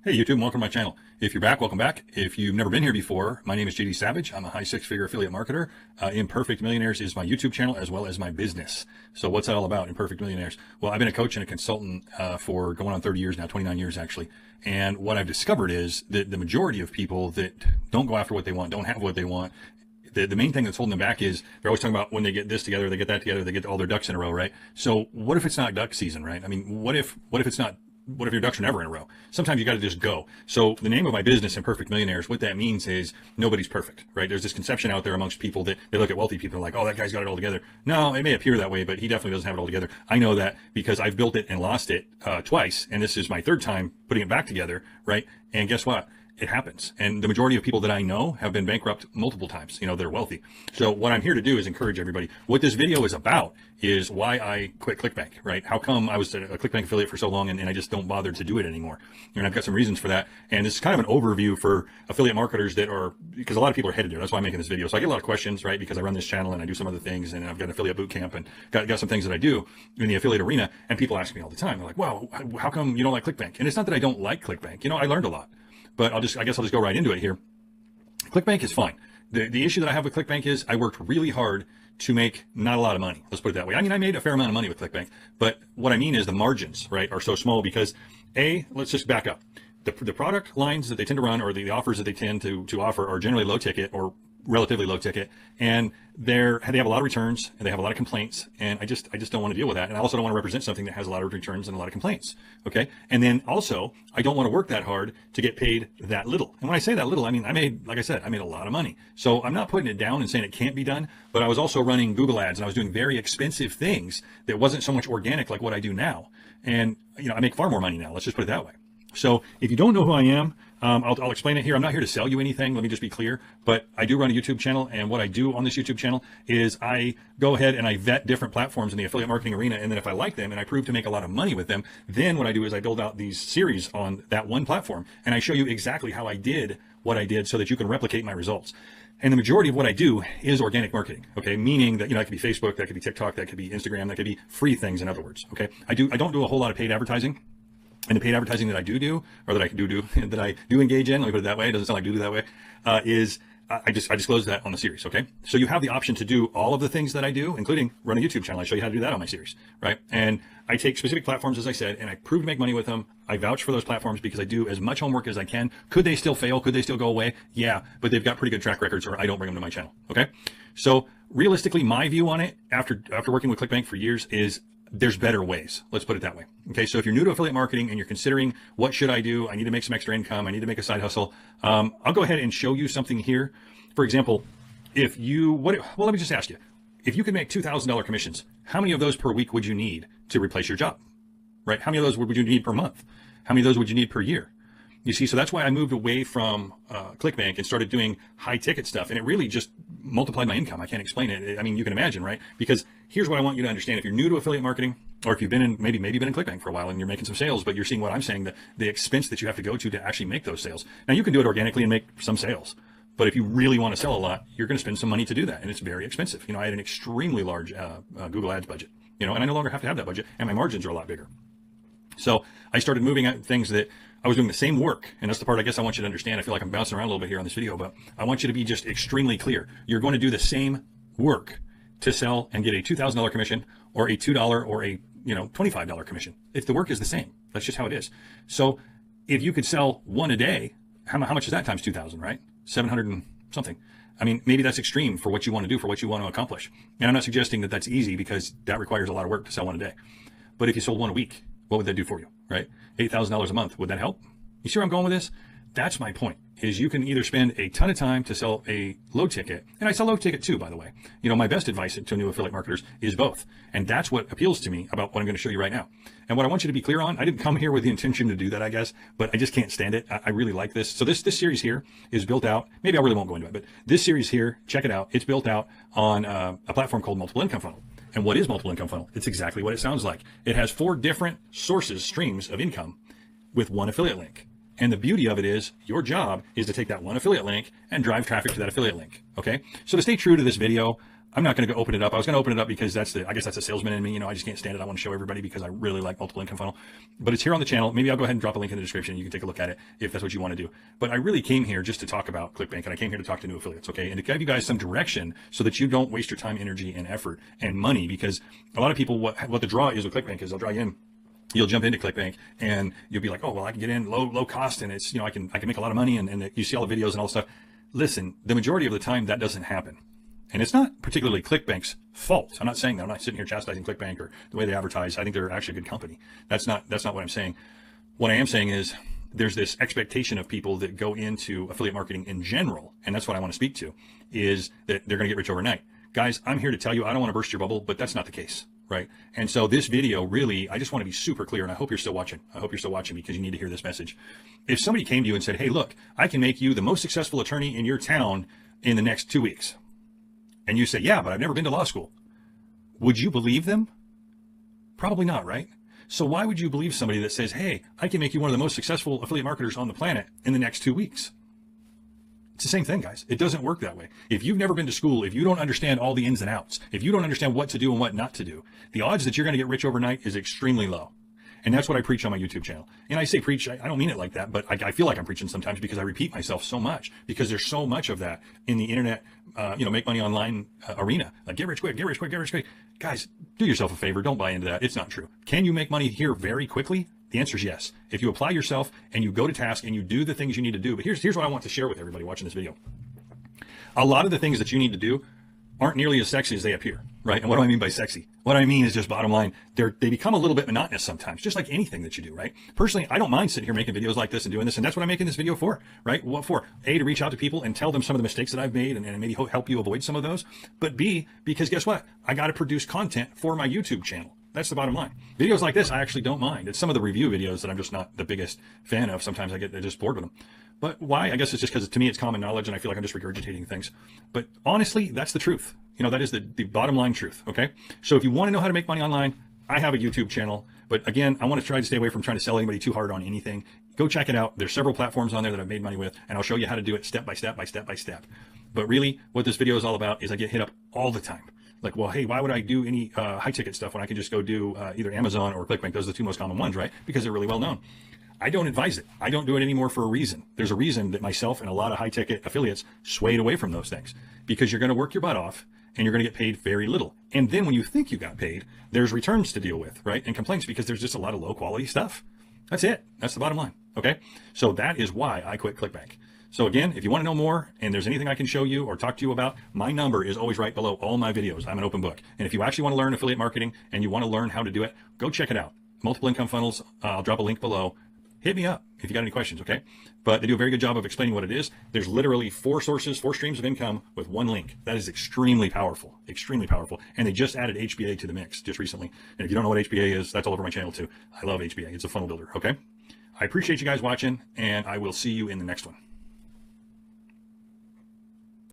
Hey YouTube, welcome to my channel. If you're back, welcome back. If you've never been here before, my name is JD Savage. I'm a high six-figure affiliate marketer. Imperfect Millionaires is my YouTube channel as well as my business. So what's that all about, Imperfect Millionaires? Well, I've been a coach and a consultant for going on 30 years now, 29 years actually. And what I've discovered is that the majority of people that don't go after what they want, don't have what they want, the main thing that's holding them back is they're always talking about when they get this together, they get that together, they get all their ducks in a row, right? So what if it's not duck season, right? I mean, what if your ducks are never in a row? Sometimes you got to just go. So the name of my business, Imperfect Millionaires, what that means is nobody's perfect, right? There's this conception out there amongst people that they look at wealthy people and like, oh, that guy's got it all together. No, it may appear that way, but he definitely doesn't have it all together. I know that because I've built it and lost it twice, and this is my third time putting it back together, right? And guess what? It happens. And the majority of people that I know have been bankrupt multiple times. You know, they're wealthy. So what I'm here to do is encourage everybody. What this video is about is why I quit Clickbank, right? How come I was a Clickbank affiliate for so long and I just don't bother to do it anymore? And I've got some reasons for that. And this is kind of an overview for affiliate marketers that are, because a lot of people are headed there. That's why I'm making this video. So I get a lot of questions, right? Because I run this channel and I do some other things, and I've got an affiliate boot camp and got some things that I do in the affiliate arena. And people ask me all the time, they're like, wow, how come you don't like Clickbank? And it's not that I don't like Clickbank. You know, I learned a lot. But I guess I'll just go right into it here. Clickbank is fine. The issue that I have with Clickbank is I worked really hard to make not a lot of money. Let's put it that way. I mean, I made a fair amount of money with Clickbank, but what I mean is the margins, right, are so small because let's just back up. The product lines that they tend to run, or the offers that they tend to offer, are generally low ticket or relatively low ticket, and they have a lot of returns and they have a lot of complaints, and I just don't want to deal with that. And I also don't want to represent something that has a lot of returns and a lot of complaints. Okay. And then also I don't want to work that hard to get paid that little. And when I say that little, I mean, like I said, I made a lot of money. So I'm not putting it down and saying it can't be done, but I was also running Google ads and I was doing very expensive things that wasn't so much organic like what I do now. And you know, I make far more money now. Let's just put it that way. So if you don't know who I am, I'll explain it here. I'm not here to sell you anything. Let me just be clear. But I do run a YouTube channel. And what I do on this YouTube channel is I go ahead and I vet different platforms in the affiliate marketing arena. And then if I like them and I prove to make a lot of money with them, then what I do is I build out these series on that one platform. And I show you exactly how I did what I did so that you can replicate my results. And the majority of what I do is organic marketing, okay? Meaning that, you know, that could be Facebook, that could be TikTok, that could be Instagram, that could be free things, in other words, okay? I don't do a whole lot of paid advertising. And the paid advertising that I do, or that I that I do engage in, let me put it that way, it doesn't sound like do that way, is I disclose that on the series, okay? So you have the option to do all of the things that I do, including run a YouTube channel. I show you how to do that on my series, right? And I take specific platforms, as I said, and I prove to make money with them. I vouch for those platforms because I do as much homework as I can. Could they still fail? Could they still go away? Yeah, but they've got pretty good track records, or I don't bring them to my channel, okay? So realistically, my view on it, after working with Clickbank for years, is there's better ways. Let's put it that way. Okay. So if you're new to affiliate marketing and you're considering what should I do? I need to make some extra income. I need to make a side hustle. I'll go ahead and show you something here. For example, let me just ask you, if you could make $2,000 commissions, how many of those per week would you need to replace your job? Right? How many of those would you need per month? How many of those would you need per year? You see, so that's why I moved away from Clickbank and started doing high ticket stuff. And it really just multiplied my income. I can't explain it. I mean, you can imagine, right? Because here's what I want you to understand. If you're new to affiliate marketing, or if you've been in, maybe you've been in Clickbank for a while and you're making some sales, but you're seeing what I'm saying, the expense that you have to go to actually make those sales. Now you can do it organically and make some sales. But if you really want to sell a lot, you're going to spend some money to do that. And it's very expensive. You know, I had an extremely large Google ads budget, you know, and I no longer have to have that budget, and my margins are a lot bigger. So I started moving at things that I was doing the same work. And that's the part I guess I want you to understand. I feel like I'm bouncing around a little bit here on this video, but I want you to be just extremely clear. You're going to do the same work to sell and get a $2,000 commission, or a $2 or a, $25 commission. If the work is the same, that's just how it is. So if you could sell one a day, how much is that times 2,000, right? 700 and something. I mean, maybe that's extreme for what you want to do, for what you want to accomplish. And I'm not suggesting that that's easy, because that requires a lot of work to sell one a day. But if you sold one a week, what would that do for you, right? $8,000 a month. Would that help? You see where I'm going with this? That's my point, is you can either spend a ton of time to sell a low ticket, and I sell low ticket too, by the way. You know, my best advice to new affiliate marketers is both. And that's what appeals to me about what I'm going to show you right now. And what I want you to be clear on, I didn't come here with the intention to do that, I guess, but I just can't stand it. I really like this. So this series here is built out, maybe I really won't go into it, but this series here, check it out. It's built out on a platform called Multiple Income Funnel. And what is Multiple Income Funnel? It's exactly what it sounds like. It has 4 different streams of income with one affiliate link. And the beauty of it is your job is to take that one affiliate link and drive traffic to that affiliate link. Okay. So to stay true to this video, I'm not going to go open it up. I was going to open it up because I guess that's a salesman in me. You know, I just can't stand it. I want to show everybody because I really like multiple income funnel, but it's here on the channel. Maybe I'll go ahead and drop a link in the description. You can take a look at it if that's what you want to do. But I really came here just to talk about Clickbank, and I came here to talk to new affiliates. Okay. And to give you guys some direction so that you don't waste your time, energy, and effort and money, because a lot of people, what the draw is with Clickbank is they'll draw you in. You'll jump into Clickbank and you'll be like, oh, well, I can get in low cost, and it's, you know, I can make a lot of money, and you see all the videos and all the stuff. Listen, the majority of the time that doesn't happen. And it's not particularly Clickbank's fault. I'm not saying that. I'm not sitting here chastising Clickbank or the way they advertise. I think they're actually a good company. That's not what I'm saying. What I am saying is there's this expectation of people that go into affiliate marketing in general, and that's what I want to speak to, is that they're going to get rich overnight. Guys, I'm here to tell you, I don't want to burst your bubble, but that's not the case, right? And so this video, really, I just want to be super clear, and I hope you're still watching. I hope you're still watching because you need to hear this message. If somebody came to you and said, hey, look, I can make you the most successful attorney in your town in the next 2 weeks. And you say, yeah, but I've never been to law school. Would you believe them? Probably not, right? So why would you believe somebody that says, hey, I can make you one of the most successful affiliate marketers on the planet in the next 2 weeks? It's the same thing, guys. It doesn't work that way. If you've never been to school, if you don't understand all the ins and outs, if you don't understand what to do and what not to do, the odds that you're going to get rich overnight is extremely low. And that's what I preach on my YouTube channel. And I say preach, I don't mean it like that, but I feel like I'm preaching sometimes because I repeat myself so much, because there's so much of that in the internet, make money online arena. Like get rich quick, get rich quick, get rich quick. Guys, do yourself a favor. Don't buy into that. It's not true. Can you make money here very quickly? The answer is yes. If you apply yourself and you go to task and you do the things you need to do. But here's what I want to share with everybody watching this video. A lot of the things that you need to do aren't nearly as sexy as they appear, right? And what do I mean by sexy? What I mean is just bottom line, they become a little bit monotonous sometimes, just like anything that you do, right? Personally, I don't mind sitting here making videos like this and doing this, and that's what I'm making this video for, right? What for? A, to reach out to people and tell them some of the mistakes that I've made and maybe help you avoid some of those. But B, because guess what? I got to produce content for my YouTube channel. That's the bottom line. Videos like this, I actually don't mind. It's some of the review videos that I'm just not the biggest fan of. Sometimes I get just bored with them. But why? I guess it's just because to me it's common knowledge and I feel like I'm just regurgitating things. But honestly, that's the truth. You know, that is the bottom line truth, okay? So if you want to know how to make money online, I have a YouTube channel. But again, I want to try to stay away from trying to sell anybody too hard on anything. Go check it out. There's several platforms on there that I've made money with, and I'll show you how to do it step by step by step by step. But really, what this video is all about is I get hit up all the time. Like, well, hey, why would I do any high ticket stuff when I can just go do either Amazon or Clickbank? Those are the two most common ones, right? Because they're really well known. I don't advise it. I don't do it anymore for a reason. There's a reason that myself and a lot of high ticket affiliates swayed away from those things, because you're going to work your butt off and you're going to get paid very little. And then when you think you got paid, there's returns to deal with, right? And complaints, because there's just a lot of low quality stuff. That's it. That's the bottom line. Okay. So that is why I quit Clickbank. So again, if you want to know more and there's anything I can show you or talk to you about, my number is always right below all my videos. I'm an open book. And if you actually want to learn affiliate marketing and you want to learn how to do it, go check it out. Multiple income funnels. I'll drop a link below. Hit me up if you got any questions, okay? But they do a very good job of explaining what it is. There's literally 4 sources, 4 streams of income with 1 link. That is extremely powerful, extremely powerful. And they just added HBA to the mix just recently. And if you don't know what HBA is, that's all over my channel too. I love HBA. It's a funnel builder, okay? I appreciate you guys watching, and I will see you in the next one.